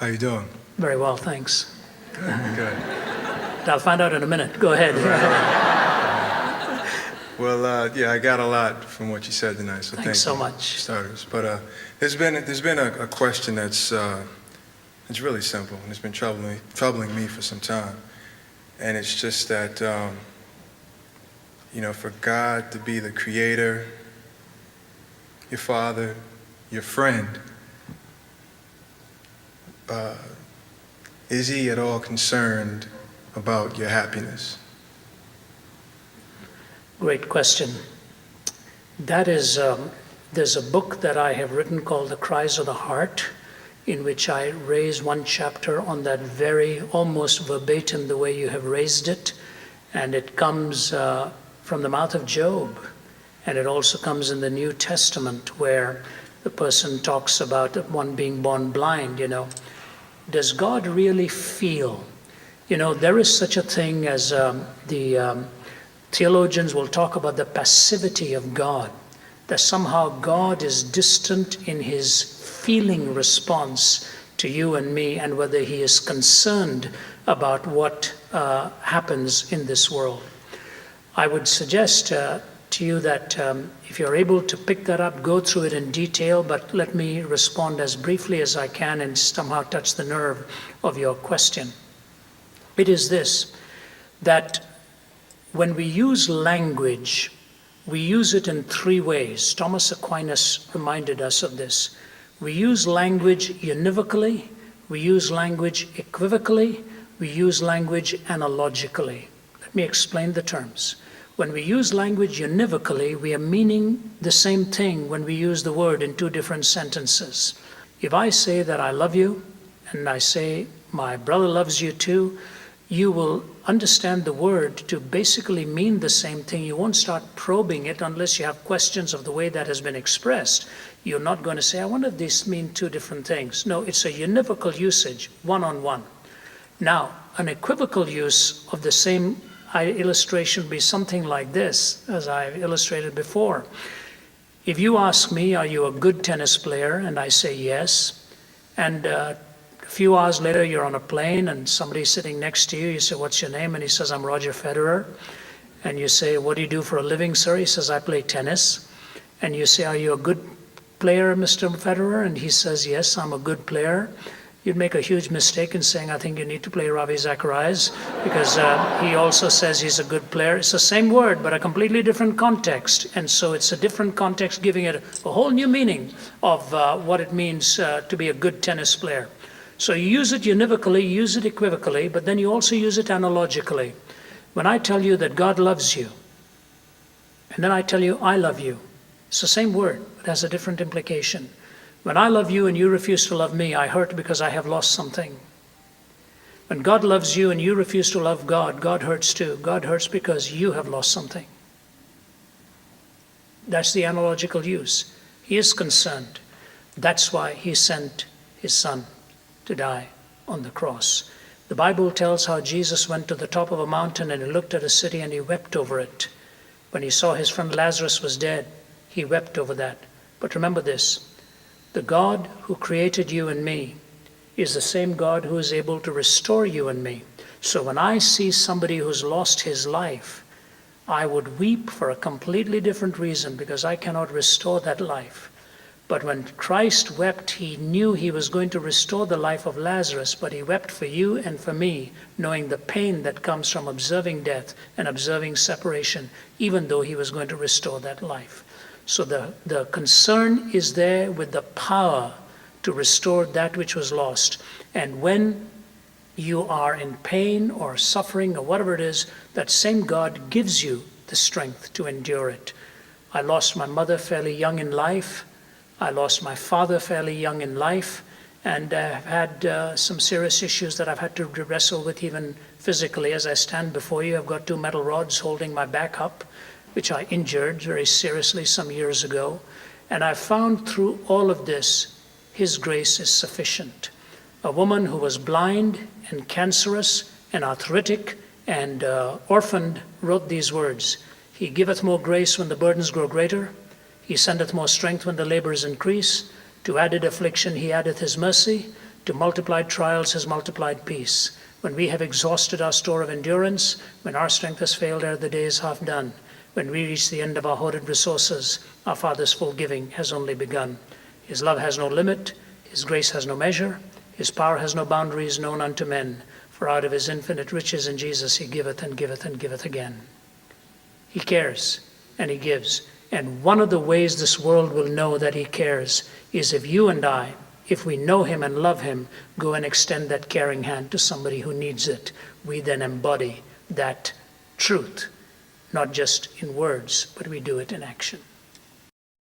How you doing? Very well, thanks. Good. I'll find out in a minute. Go ahead. Well, yeah, I got a lot from what you said tonight, so Thanks so thank you, much. starters. But there's been a question that's it's really simple, and it's been troubling me for some time, and it's just that for God to be the Creator, your Father, your friend, is He at all concerned about your happiness? Great question. That is, there's a book that I have written called The Cries of the Heart, in which I raise one chapter on that very, almost verbatim, the way you have raised it. And it comes from the mouth of Job. And it also comes in the New Testament, where the person talks about one being born blind, Does God really feel? There is such a thing as the theologians will talk about the passivity of God, that somehow God is distant in his feeling response to you and me, and whether he is concerned about what happens in this world. I would suggest to you that if you're able to pick that up, go through it in detail, but let me respond as briefly as I can and somehow touch the nerve of your question. It is this, that when we use language, we use it in three ways. Thomas Aquinas reminded us of this. We use language univocally, we use language equivocally, we use language analogically. Let me explain the terms. When we use language univocally, we are meaning the same thing when we use the word in two different sentences. If I say that I love you, and I say my brother loves you too, you will understand the word to basically mean the same thing. You won't start probing it unless you have questions of the way that has been expressed. You're not going to say, I wonder if these mean two different things. No, it's a univocal usage, one-on-one. Now, an equivocal use of the same illustration would be something like this, as I've illustrated before. If you ask me, are you a good tennis player? And I say yes. And a few hours later, you're on a plane and somebody's sitting next to you. You say, what's your name? And he says, I'm Roger Federer. And you say, what do you do for a living, sir? He says, I play tennis. And you say, are you a good player, Mr. Federer? And he says, yes, I'm a good player. You'd make a huge mistake in saying, I think you need to play Ravi Z, because he also says he's a good player. It's the same word, but a completely different context. And so it's a different context, giving it a whole new meaning of what it means to be a good tennis player. So you use it univocally, you use it equivocally, but then you also use it analogically. When I tell you that God loves you, and then I tell you I love you, it's the same word, but it has a different implication. When I love you and you refuse to love me, I hurt because I have lost something. When God loves you and you refuse to love God, God hurts too. God hurts because you have lost something. That's the analogical use. He is concerned. That's why he sent his son to die on the cross. The Bible tells how Jesus went to the top of a mountain and he looked at a city and he wept over it. When he saw his friend Lazarus was dead, he wept over that. But remember this, the God who created you and me is the same God who is able to restore you and me. So when I see somebody who's lost his life, I would weep for a completely different reason, because I cannot restore that life. But when Christ wept, he knew he was going to restore the life of Lazarus, but he wept for you and for me, knowing the pain that comes from observing death and observing separation, even though he was going to restore that life. So the concern is there with the power to restore that which was lost. And when you are in pain or suffering or whatever it is, that same God gives you the strength to endure it. I lost my mother fairly young in life. I lost my father fairly young in life, and I've had some serious issues that I've had to wrestle with even physically. As I stand before you, I've got 2 metal rods holding my back up, which I injured very seriously some years ago. And I found through all of this, his grace is sufficient. A woman who was blind and cancerous and arthritic and orphaned wrote these words, He giveth more grace when the burdens grow greater. He sendeth more strength when the labors increase. To added affliction he addeth his mercy. To multiplied trials has multiplied peace. When we have exhausted our store of endurance, when our strength has failed ere the day is half done, when we reach the end of our hoarded resources, our Father's full giving has only begun. His love has no limit, His grace has no measure, His power has no boundaries known unto men. For out of His infinite riches in Jesus He giveth and giveth and giveth again. He cares and He gives. And one of the ways this world will know that He cares is if you and I, if we know Him and love Him, go and extend that caring hand to somebody who needs it. We then embody that truth, not just in words, but we do it in action.